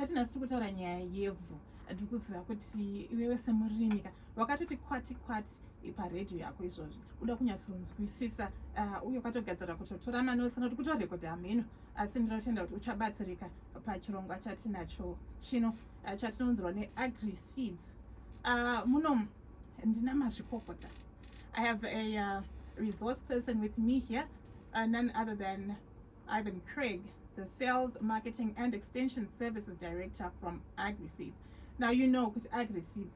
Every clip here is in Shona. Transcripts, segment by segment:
patinasi tiri kutaura nyaya yevhu, ndiri kuziva kuti iwewe semurimi wakatoti kwati paredhiyo yako izvozvi uda kunyatsonzwisisa uye ukatogadzira kutotora manotsi kana kuti kutorekodha hameno, asi ndinotenda kuti uchabatsirika pachirongwa chatinacho chino chatinonzirwa neagri seeds. Muno ndina mazvikokota. I have a resource person with me here, none other than Ivan Craig, the Sales, Marketing and Extension Services Director from Agri Seeds. Now you know with Agri Seeds,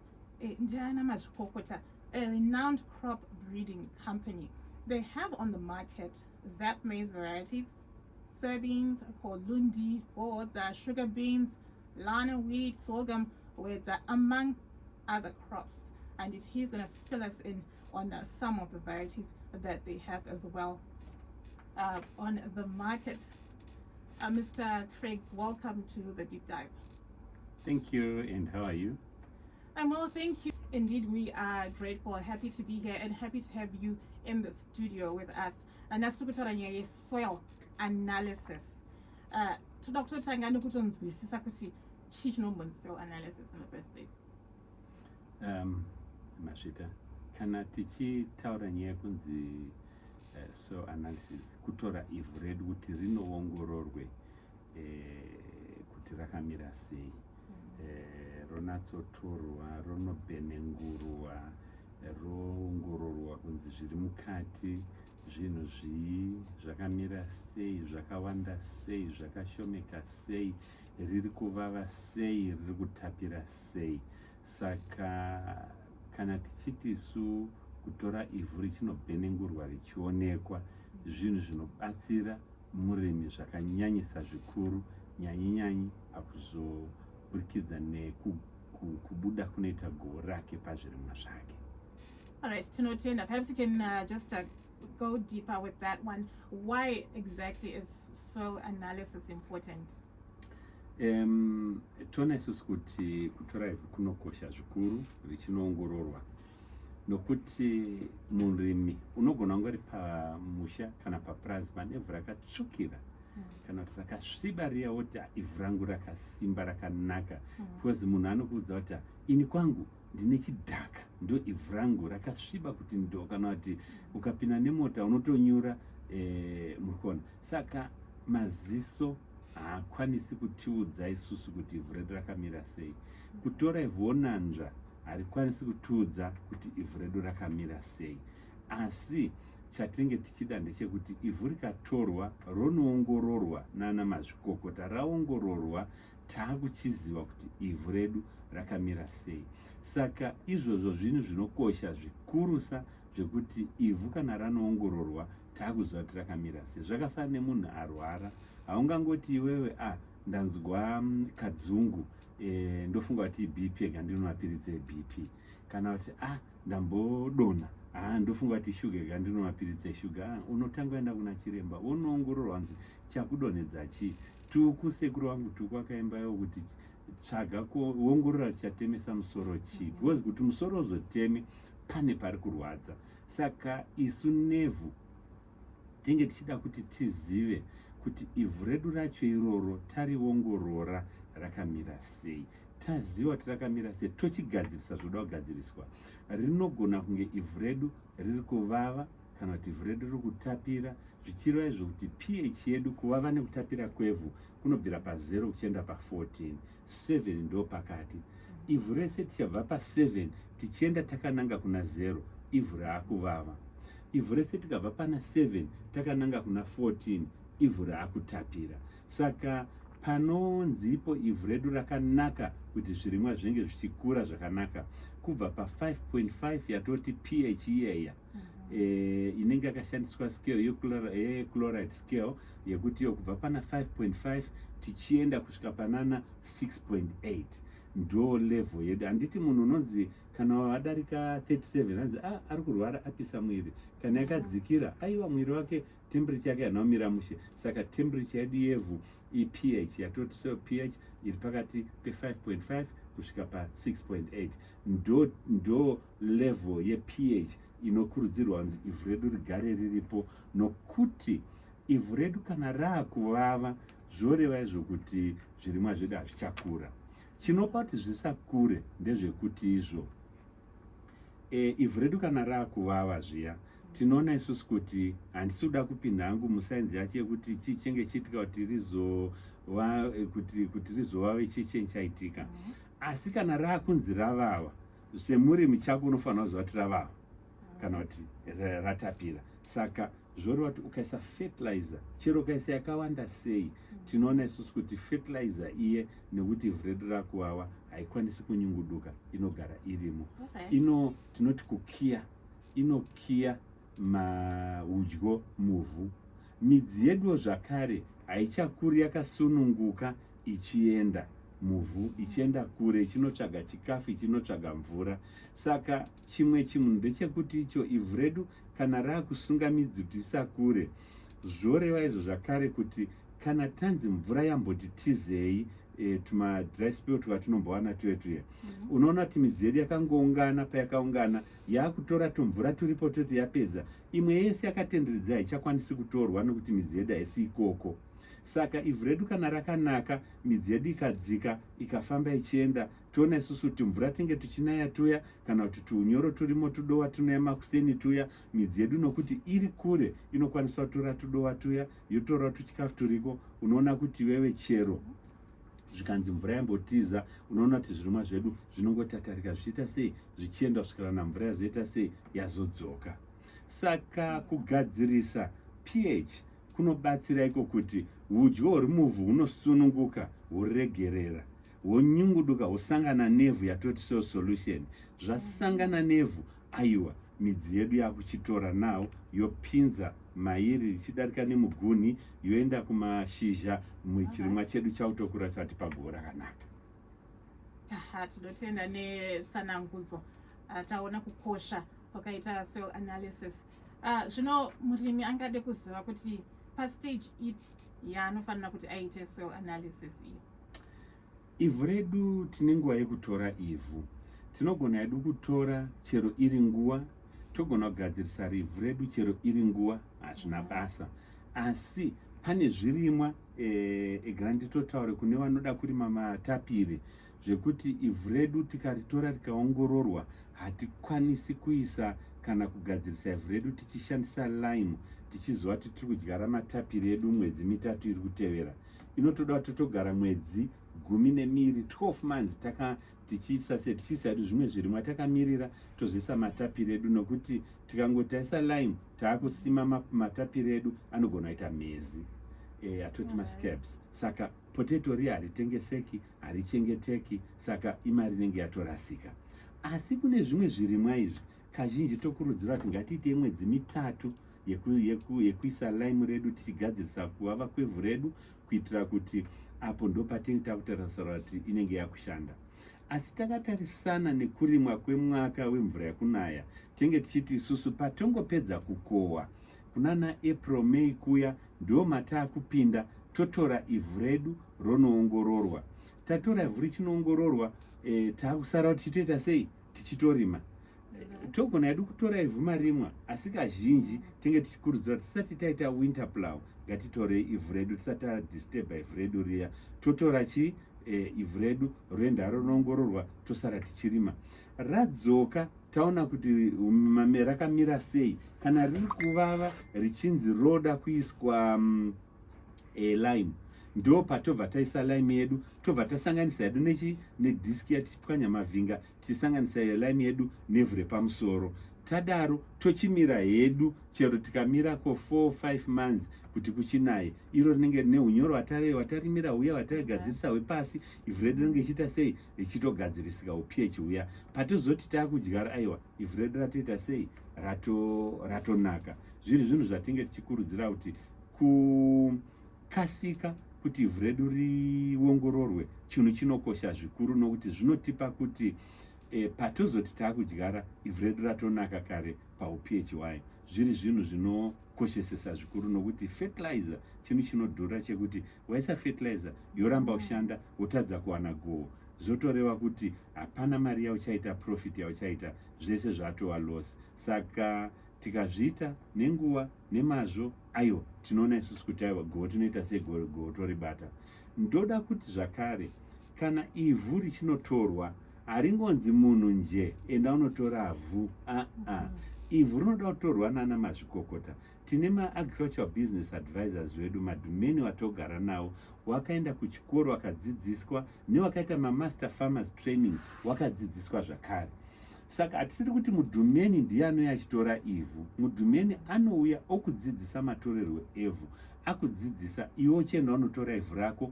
ndiyana mazvikokota, a renowned crop breeding company. They have on the market Zap maize varieties, soybeans called lundi, sugar beans, lana wheat, sorghum, among other crops. And he's going to fill us in on some of the varieties that they have as well on the market. Mr. Craig, welcome to the deep dive. Thank you, and how are you? I'm well, thank you. Indeed, we are grateful, happy to be here, and happy to have you in the studio with us. And that's to soil analysis. To Dr. Tangani kutonzwisisa kuti chichinombo soil analysis in the first place. Mashita, kana tichitaura nyaya kunzi soil analysis, kutora ivhu redu kuti rinoongororwe kuti rakamira sei, ronatsotorwa, ronobhenengurwa, roongororwa kunzi zviri mukati zvinhu zvii, zvakamira sei, zvakawanda sei, zvakashomeka sei, riri kuvava sei, riri kutapira sei. Saka kana tichiti su kutora ivhu richinobhenengurwa richionekwa, zvinhu zvinobatsira murimi zvakanyanyisa zvikuru, nyanyi akuzoburikidza nekubuda kunoita gohwo rake pazvirimwa zvake. All right, tinotenda. Perhaps you can just go deeper with that one. Why exactly is soil analysis important? Tona isusu kuti kutora ivhu kunokosha zvikuru richinoongororwa, nokuti murimi unogona kunge ari pamusha kana papurazi pane ivhu rakatsvukira kana kuti rakasviba riya woti ivhu rangu rakasimba rakanaka, because munhu anokuudza kuti ini kwangu ndine chidhaka, ndo ivhu rangu rakasviba kuti ndo, kana kuti ukapinda nemota unotonyura murikuona. Saka maziso haakwanisi kutiudza isusu kuti ivhu redu rakamira sei. Kutora ivhu onanzva harikwanisi kutiudza kuti ivhu redu rakamira sei. Asi chatinenge tichida ndechekuti ivhu rikatorwa ronoongororwa nana mazvikokota, raongororwa taakuchiziva kuti ivhu redu rakamira sei. Saka izvozvo zvinhu zvinokosha zvikurusa zvekuti ivhu kana ranoongororwa taakuziva kuti rakamira sei. Zvakafanana nemunhu arwara, haungangoti iwewe ndanzwa kadzungu ndofunga kuti BP ega ndino mapiritsi eBP, kana kuti ndambodonha ndofunga kuti shuga ega ndino mapiritsi eshuga. Unotanga enda kuna chiremba unoongororwa nzi chakudonhedza chii. Tuku sekuru wangu tuku akaimbayo kuti tsvaga kuongorora chatemesa musoro chii, because kuti musoro uzoteme pane pari kurwadza. Saka isu nevhu tinge tichida kuti tizive kuti ivhu redu racho iroro tariongorora rakamira sei. Taziva kuti rakamira sei, tochigadzirisa zvoda kugadziriswa. Rinogona kunge ivhu redu riri kuvava kana kuti ivhu redu riri kutapira, zvichireva izvo kuti pH yedu kuvava nekutapira kwevhu kunobvira pa0 kuchienda pa14, 7 ndo pakati. Ivhu rese tichabva pa7 tichienda takananga kuna 0, ivhu raakuvava. Ivhu rese tikabva pana 7 takananga kuna 14, ivhu raakutapira. Saka panonzipo ivhu redu rakanaka kuti zvirimwa zvinenge zvichikura zvakanaka, kubva pa5.5 yatoti pH iyeya inenge yakashandiswa scale yechloride scale yekuti kubva pana 5.5 tichienda kusvika panana 6.8 ndo level yedu. Handiti munhu unonzi kana wadarika 37 hanzi ari kurwara apisa mwiri, kana yakadzikira aiwa mwiri wake temperature yake yanomira mushe. Saka temperature yedu yevhu pH yatoti soil pH iri pakati pe5.5 kusvika pa6.8 ndo level yepH inokurudzirwa kunzi ivhu redu rigare riripo, nokuti ivhu redu kana raakuvava zvoreva izvo kuti zvirimwa zvedu hazvichakura. Chinopa kuti zvisakure ndezvekuti izvo ivhu redu kana raakuvava zviya, tinoona isusu kuti handisi kuda kupinda hangu musainzi yacho yekuti chichenge chiitika kuti rizovave chichenyu chaitika. Asi kana raakunzi ravava, semurimi chako unofanira kuziva kuti ravava kana kuti ratapira. Saka zvoreva kuti ukaisa fertilizer, chero ukaisa yakawanda sei, tinoona isusu kuti fertilizer iye nekuti ivhu redu rakuvava haikwanisi kunyunguduka, inogara irimo. Ino tinoti kukiya, inokiya maudyo muvhu. Midzi yedu zvakare haichakuri yakasununguka ichienda muvhu, ichienda kure, ichinotsvaga chikafu, ichinotsvaga mvura. Saka chimwe chinhu ndechekuti icho ivhu redu kana raakusunga midzi kuti isakure, zvoreva izvo zvakare kuti kana tanzi mvura yamboti tizei, tuma dry spell twatinombowana tuye, unoona kuti midzi yedu yakangoungana payakaungana, yakutora tumvura turipo toti yapedza, imwe yese yakatenderedza haichakwanisi kutorwa nekuti midzi yedu haisi ikoko. Saka ivhu redu kana rakanaka, midzi yedu ikadzika ikafamba ichienda, toona isusu kuti mvura tinge tuchinaya tuya, kana kuti tuunyoro turimo tudowa tunaya makuseni tuya, midzi yedu nokuti iri kure inokwanisa kutora tudowa tuya, yotora tuchikafu turiko. Unoona kuti wewe chero zvikanzi mvura yambotiza, unoona kuti zvirimwa zvedu zvinongotatarika zvichiita sei, zvichienda kusvikira namvura yazoita sei, yazodzoka. Saka kugadzirisa pH kunobatsira iko kuti udyo huri muvhu hunosununguka, huregerera, honyunguduka, husangana nevhu yatoti so solution. Zvasangana nevhu, aiwa, midzi yedu yakuchitora nawo yopinza mairi ichidarika nemuguni, yoenda kumashizha, muchirimwa chedu chautokura chati pagovo rakanaka. Tinotenda netsanangudzo, taona kukosha kwakaita soil analysis. Zvino murimi angade kuziva kuti pastage ipi yaanofanira kuti aite soil analysis iyi? Ivhu redu tine nguva yekutora ivhu. Tinogona hedu kutora chero iri nguva, togona kugadzirisa ivhu redu chero iri nguva, hazvina basa. Asi pane zvirimwa egara nditotaure kune vanoda kurima matapiri, zvekuti ivhu redu tikaritora rikaongororwa, hatikwanisi kuisa kana kugadzirisa ivhu redu tichishandisa lime, tichiziva kuti tiri kudyara matapiri edu mwedzi mitatu iri kutevera. Inotoda kuti totogara mwedzi 12 months tichiisa hedu zvimwe zvirimwa takamirira tozoisa matapiri edu, nokuti tikangotaisa lime taakusima matapiri edu anogona kuita mezi, atoti mascabs. Saka potato ri haritengeseki, harichengeteki, saka imari inenge yatorasika. Asi kune zvimwe zvirimwa izvi kazhinji tokurudzira kuti ngatiite mwedzi mitatu yekuisa lime redu tichigadzirisa kuvava kwevhu redu, kuitira kuti apo ndo patinge takutarisira kuti inenge yakushanda. Asi takatarisana nekurimwa kwemwaka wemvura yakunaya, tinge tichiti isusu patongopedza kukohwa kunana April May kuya, ndo matakupinda totora ivhu redu ronoongororwa. Tatora ivhu richinoongororwa, takusara kuti toita sei, tichitorima. Togona hedu kutora ivhu marimwa, asi kazhinji tinge tichikurudzira tisati taita winter plow, ngatitore ivhu redu tisati tadisturba ivhu redu riya, totora ivhu redu roenda ronoongororwa, tosara tichirima. Radzoka taona kuti mamera rakamira sei, kana riri kuvava richinzi roda kuiswa lime, ndo patobva taisa lime yedu, tobva tasanganisa hedu nedhiski yatichipwanya mavhinga, tichisanganisa lime yedu nevhu repamusoro. Tadaro tochimira hedu, chero tikamira ko 4-5 months kuti kuchinaye, iro rinenge neunyoro watarimira huya watagadzirisa hwepasi, ivhu redu rinenge ichiita sei, richitogadzirisika upH huya. Patozoti takudyara, aiwa, ivhu redu ratoita sei, ratonaka. Zviri zvinhu zvatinge tichikurudzira kuti kukasika kuti ivhu redu riongororwe chinhu chinokosha zvikuru, nokuti zvinotipa kuti patozoti takudyara ivhu redu ratonaka kare paupH hwayo. Zviri zvinhu zvinokoshesesa zvikuru, nokuti fertilizer chinhu chinodhura chekuti waisa fertilizer yoramba ushanda, wotadza kuwana gohwo, zvotoreva kuti hapana mari yauchaita, profit yauchaita, zvese zvatova loss. Saka tikazviita nenguva nemazvo, aiwa tinoona isusu kuti aiwa govo tinoita segovo toribata. Ndoda kuti zvakare kana ivhu richinotorwa haringonzi munhu nje enda unotora vhu, ivhu rinoda kutorwa nana mazvikokota. Tine ma-agricultural business advisors vedu, madhumeni watogara nawo, wakaenda kuchikoro wakadzidziswa, newakaita ma-master farmers training wakadzidziswa zvakare. Saka hatisiri kuti mudhumeni ndiye anouya achitora ivhu. Mudhumeni anouya okudzidzisa matorerwo evhu, akudzidzisa iwo chenda unotora ivhu rako,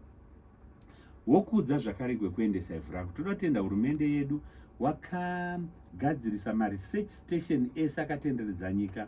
wokudza zvakare kwekuendesa ivhu rako. Toda kutenda hurumende yedu wakagadzirisa ma-research station ese akatenderedza nyika.